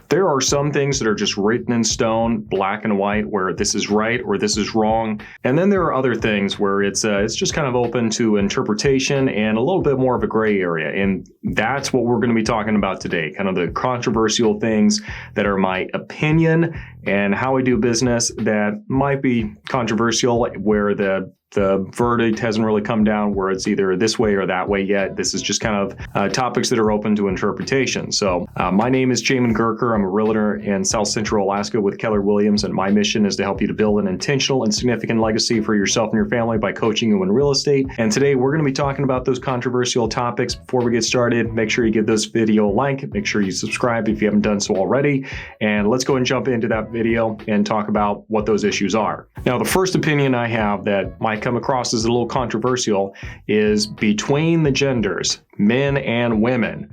There are some things that are just written in stone, black and white, where this is right or this is wrong. And then there are other things where it's just kind of open to interpretation and a little bit more of a gray area. And that's what we're going to be talking about today, kind of the controversial things that are my opinion and how I do business that might be controversial, where the verdict hasn't really come down, where it's either this way or that way yet. This is just kind of topics that are open to interpretation. So my name is Jamin Goecker. I'm a realtor in South Central Alaska with Keller Williams, and my mission is to help you to build an intentional and significant legacy for yourself and your family by coaching you in real estate. And today we're going to be talking about those controversial topics. Before we get started, make sure you give this video a like, make sure you subscribe if you haven't done so already, and let's go and jump into that video and talk about what those issues are. Now, the first opinion I have that might come across as a little controversial is between the genders, men and women.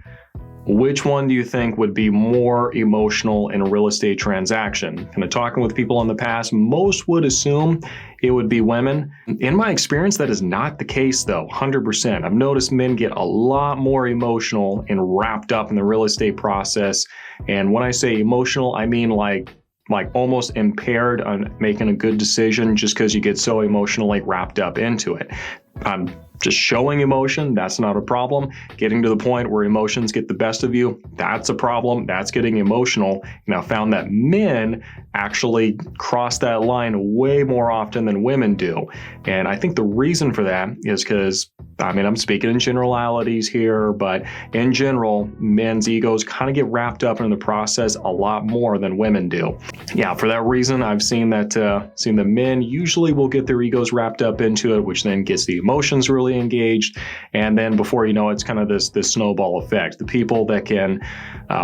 Which one do you think would be more emotional in a real estate transaction? Kind of talking with people in the past, most would assume it would be women. In my experience, that is not the case though, 100%. I've noticed men get a lot more emotional and wrapped up in the real estate process. And when I say emotional, I mean like almost impaired on making a good decision just because you get so emotionally wrapped up into it. Just showing emotion, that's not a problem. Getting to the point where emotions get the best of you, that's a problem. That's getting emotional. And I found that men actually cross that line way more often than women do. And I think the reason for that is because, I'm speaking in generalities here, but in general, men's egos kind of get wrapped up in the process a lot more than women do. Yeah, for that reason, I've seen that the men usually will get their egos wrapped up into it, which then gets the emotions really engaged. And then before you know it, it's kind of this snowball effect. The people that can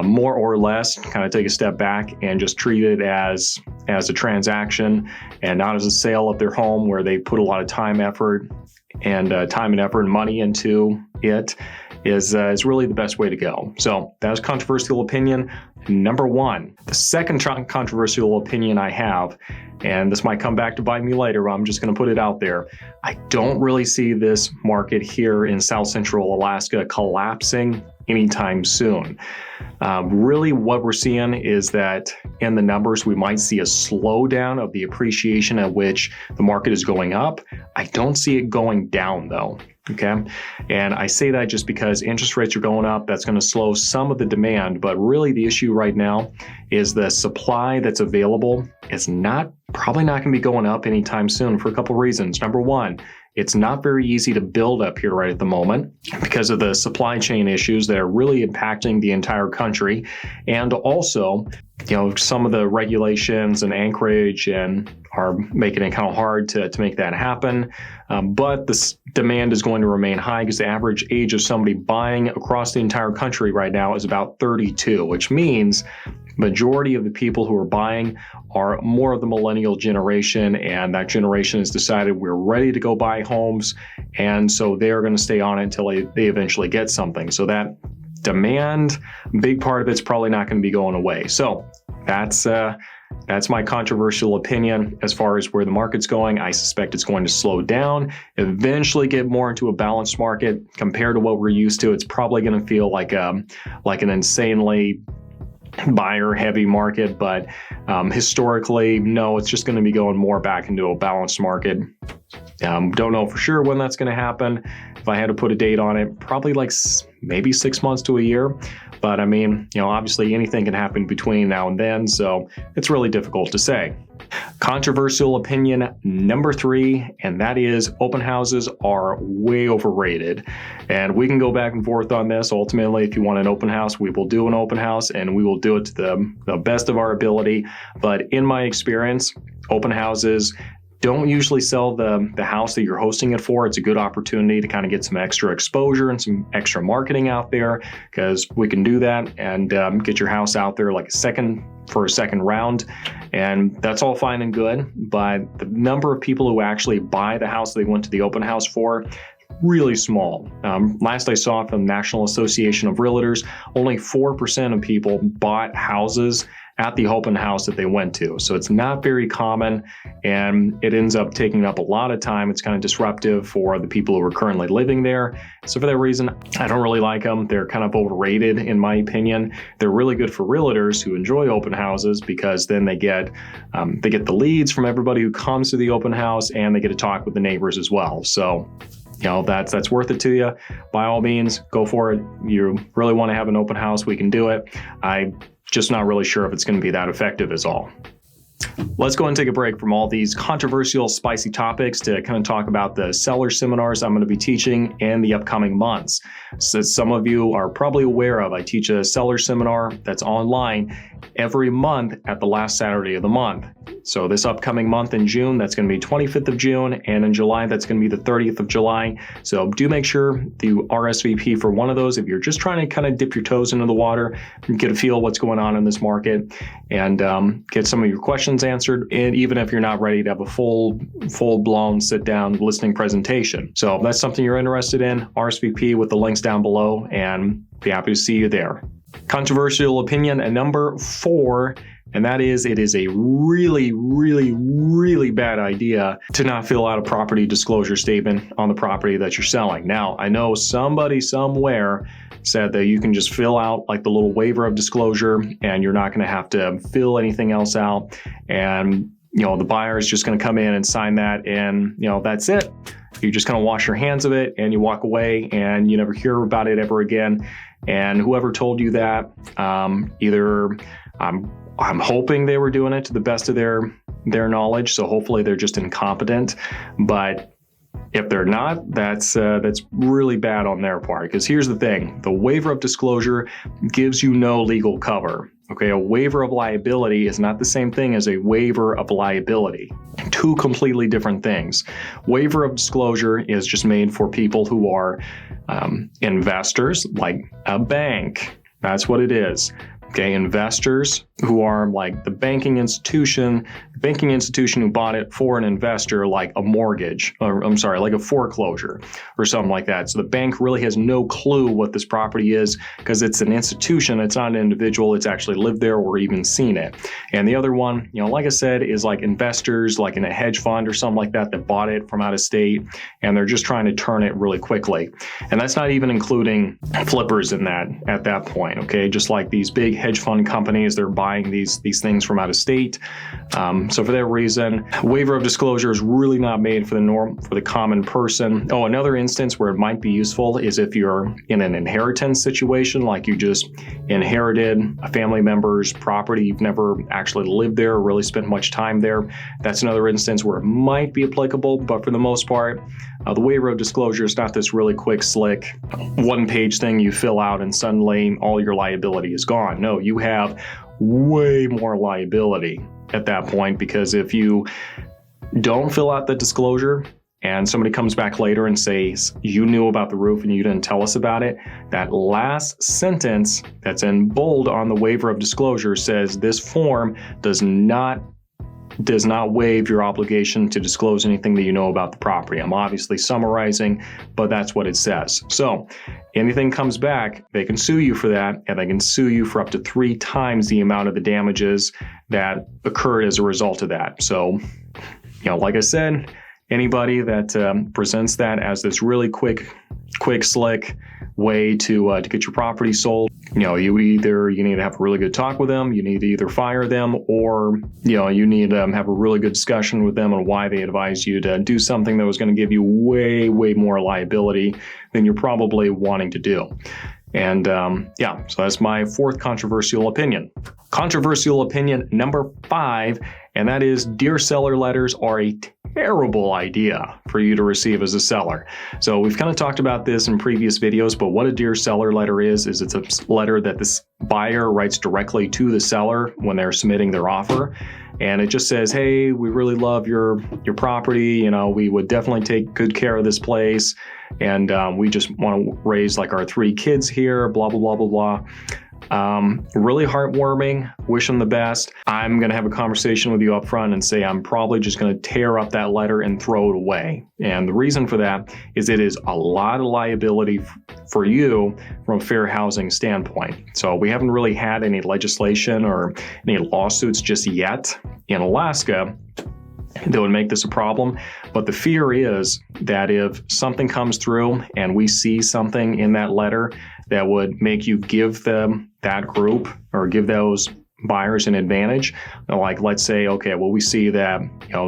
more or less kind of take a step back and just treat it as a transaction and not as a sale of their home where they put a lot of time, effort, and money into it is really the best way to go. So that was controversial opinion number one. The second controversial opinion I have, and this might come back to bite me later, but I'm just going to put it out there. I don't really see this market here in South Central Alaska collapsing anytime soon. Really what we're seeing is that in the numbers, we might see a slowdown of the appreciation at which the market is going up. I don't see it going down though. Okay. And I say that just because interest rates are going up. That's going to slow some of the demand. But really the issue right now is the supply that's available is probably not going to be going up anytime soon for a couple of reasons. Number one, it's not very easy to build up here right at the moment because of the supply chain issues that are really impacting the entire country. And also, some of the regulations in Anchorage are making it kind of hard to make that happen. But this demand is going to remain high because the average age of somebody buying across the entire country right now is about 32, which means majority of the people who are buying are more of the millennial generation, and that generation has decided we're ready to go buy homes, and so they're going to stay on it until they eventually get something. So that demand, big part of it's probably not going to be going away. So that's my controversial opinion as far as where the market's going. I suspect it's going to slow down, eventually get more into a balanced market. Compared to what we're used to, it's probably going to feel like an insanely buyer-heavy market, but historically, no, it's just going to be going more back into a balanced market. Don't know for sure when that's going to happen. If I had to put a date on it, probably maybe 6 months to a year. But obviously anything can happen between now and then, so it's really difficult to say. Controversial opinion number three, and that is open houses are way overrated. And we can go back and forth on this. Ultimately, if you want an open house, we will do an open house and we will do it to the best of our ability. But in my experience, open houses don't usually sell the house that you're hosting it for. It's a good opportunity to kind of get some extra exposure and some extra marketing out there, because we can do that and get your house out there for a second round. And that's all fine and good. But the number of people who actually buy the house they went to the open house for, really small. Last I saw from the National Association of Realtors, only 4% of people bought houses at the open house that they went to. So it's not very common, and it ends up taking up a lot of time. It's kind of disruptive for the people who are currently living there. So for that reason, I don't really like them. They're kind of overrated in my opinion. They're really good for realtors who enjoy open houses because then they get the leads from everybody who comes to the open house, and they get to talk with the neighbors as well. So that's worth it to you. By all means, go for it. You really want to have an open house, we can do it. I'm just not really sure if it's going to be that effective is all. Let's go and take a break from all these controversial, spicy topics to kind of talk about the seller seminars I'm going to be teaching in the upcoming months. So some of you are probably aware of, I teach a seller seminar that's online every month at the last Saturday of the month. So this upcoming month in June, that's going to be 25th of June, and in July, that's going to be the 30th of July. So do make sure you RSVP for one of those if you're just trying to kind of dip your toes into the water and get a feel what's going on in this market, and get some of your questions answered, and even if you're not ready to have a full-blown sit-down listening presentation. So if that's something you're interested in, RSVP with the links down below, and be happy to see you there. Controversial opinion number 4, and that is, it is a really, really, really bad idea to not fill out a property disclosure statement on the property that you're selling. Now, I know somebody somewhere said that you can just fill out like the little waiver of disclosure and you're not going to have to fill anything else out. And, the buyer is just going to come in and sign that, and, that's it. You're just going to wash your hands of it and you walk away and you never hear about it ever again. And whoever told you that, either I'm hoping they were doing it to the best of their knowledge. So hopefully they're just incompetent. But if they're not, that's really bad on their part. Because here's the thing: the waiver of disclosure gives you no legal cover. Okay, a waiver of liability is not the same thing as a waiver of liability. Two completely different things. Waiver of disclosure is just made for people who are investors, like a bank. That's what it is. Okay, investors who are like the banking institution who bought it for an investor, like a mortgage, or like a foreclosure or something like that. So the bank really has no clue what this property is because it's an institution. It's not an individual. It's actually lived there or even seen it. And the other one, like I said, is like investors, like in a hedge fund or something like that bought it from out of state, and they're just trying to turn it really quickly. And that's not even including flippers in that at that point. Okay, just like these big hedge fund companies, they're buying these things from out of state. So for that reason, waiver of disclosure is really not made for the common person. Oh, another instance where it might be useful is if you're in an inheritance situation, like you just inherited a family member's property, you've never actually lived there or really spent much time there. That's another instance where it might be applicable, but for the most part, the waiver of disclosure is not this really quick, slick, one-page thing you fill out and suddenly all your liability is gone. No, you have way more liability at that point, because if you don't fill out the disclosure and somebody comes back later and says you knew about the roof and you didn't tell us about it, that last sentence that's in bold on the waiver of disclosure says this form does not waive your obligation to disclose anything that you know about the property. I'm obviously summarizing, but that's what it says. So anything comes back, they can sue you for that, and they can sue you for up to 3 times the amount of the damages that occurred as a result of that. So, like I said, anybody that presents that as this really quick, slick way to get your property sold, you need to have a really good talk with them. You need to either fire them, or you need to have a really good discussion with them on why they advised you to do something that was going to give you way, way more liability than you're probably wanting to do. And so that's my 4th controversial opinion. Controversial opinion number 5, and that is dear seller letters are a terrible idea for you to receive as a seller. So we've kind of talked about this in previous videos, but what a dear seller letter is it's a letter that this buyer writes directly to the seller when they're submitting their offer. And it just says, hey, we really love your property. We would definitely take good care of this place. And we just want to raise like our 3 kids here, blah, blah, blah, blah, blah. Really heartwarming. Wish them the best. I'm going to have a conversation with you up front and say I'm probably just going to tear up that letter and throw it away. And the reason for that is it is a lot of liability for you from a fair housing standpoint. So we haven't really had any legislation or any lawsuits just yet in Alaska that would make this a problem. But the fear is that if something comes through and we see something in that letter that would make you give that group or give those buyers an advantage, like let's say, okay, well, we see that,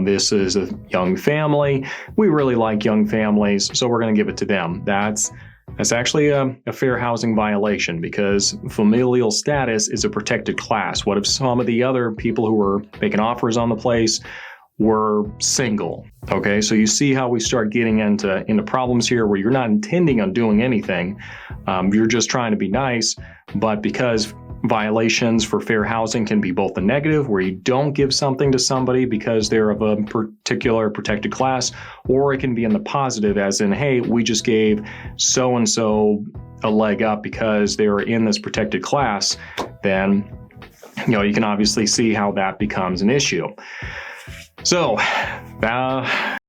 this is a young family. We really like young families, so we're going to give it to them. That's actually a fair housing violation because familial status is a protected class. What if some of the other people who were making offers on the place were single? Okay, so you see how we start getting into problems here where you're not intending on doing anything. You're just trying to be nice, but because violations for fair housing can be both the negative, where you don't give something to somebody because they're of a particular protected class, or it can be in the positive, as in, hey, we just gave so-and-so a leg up because they were in this protected class, then, you can obviously see how that becomes an issue. So,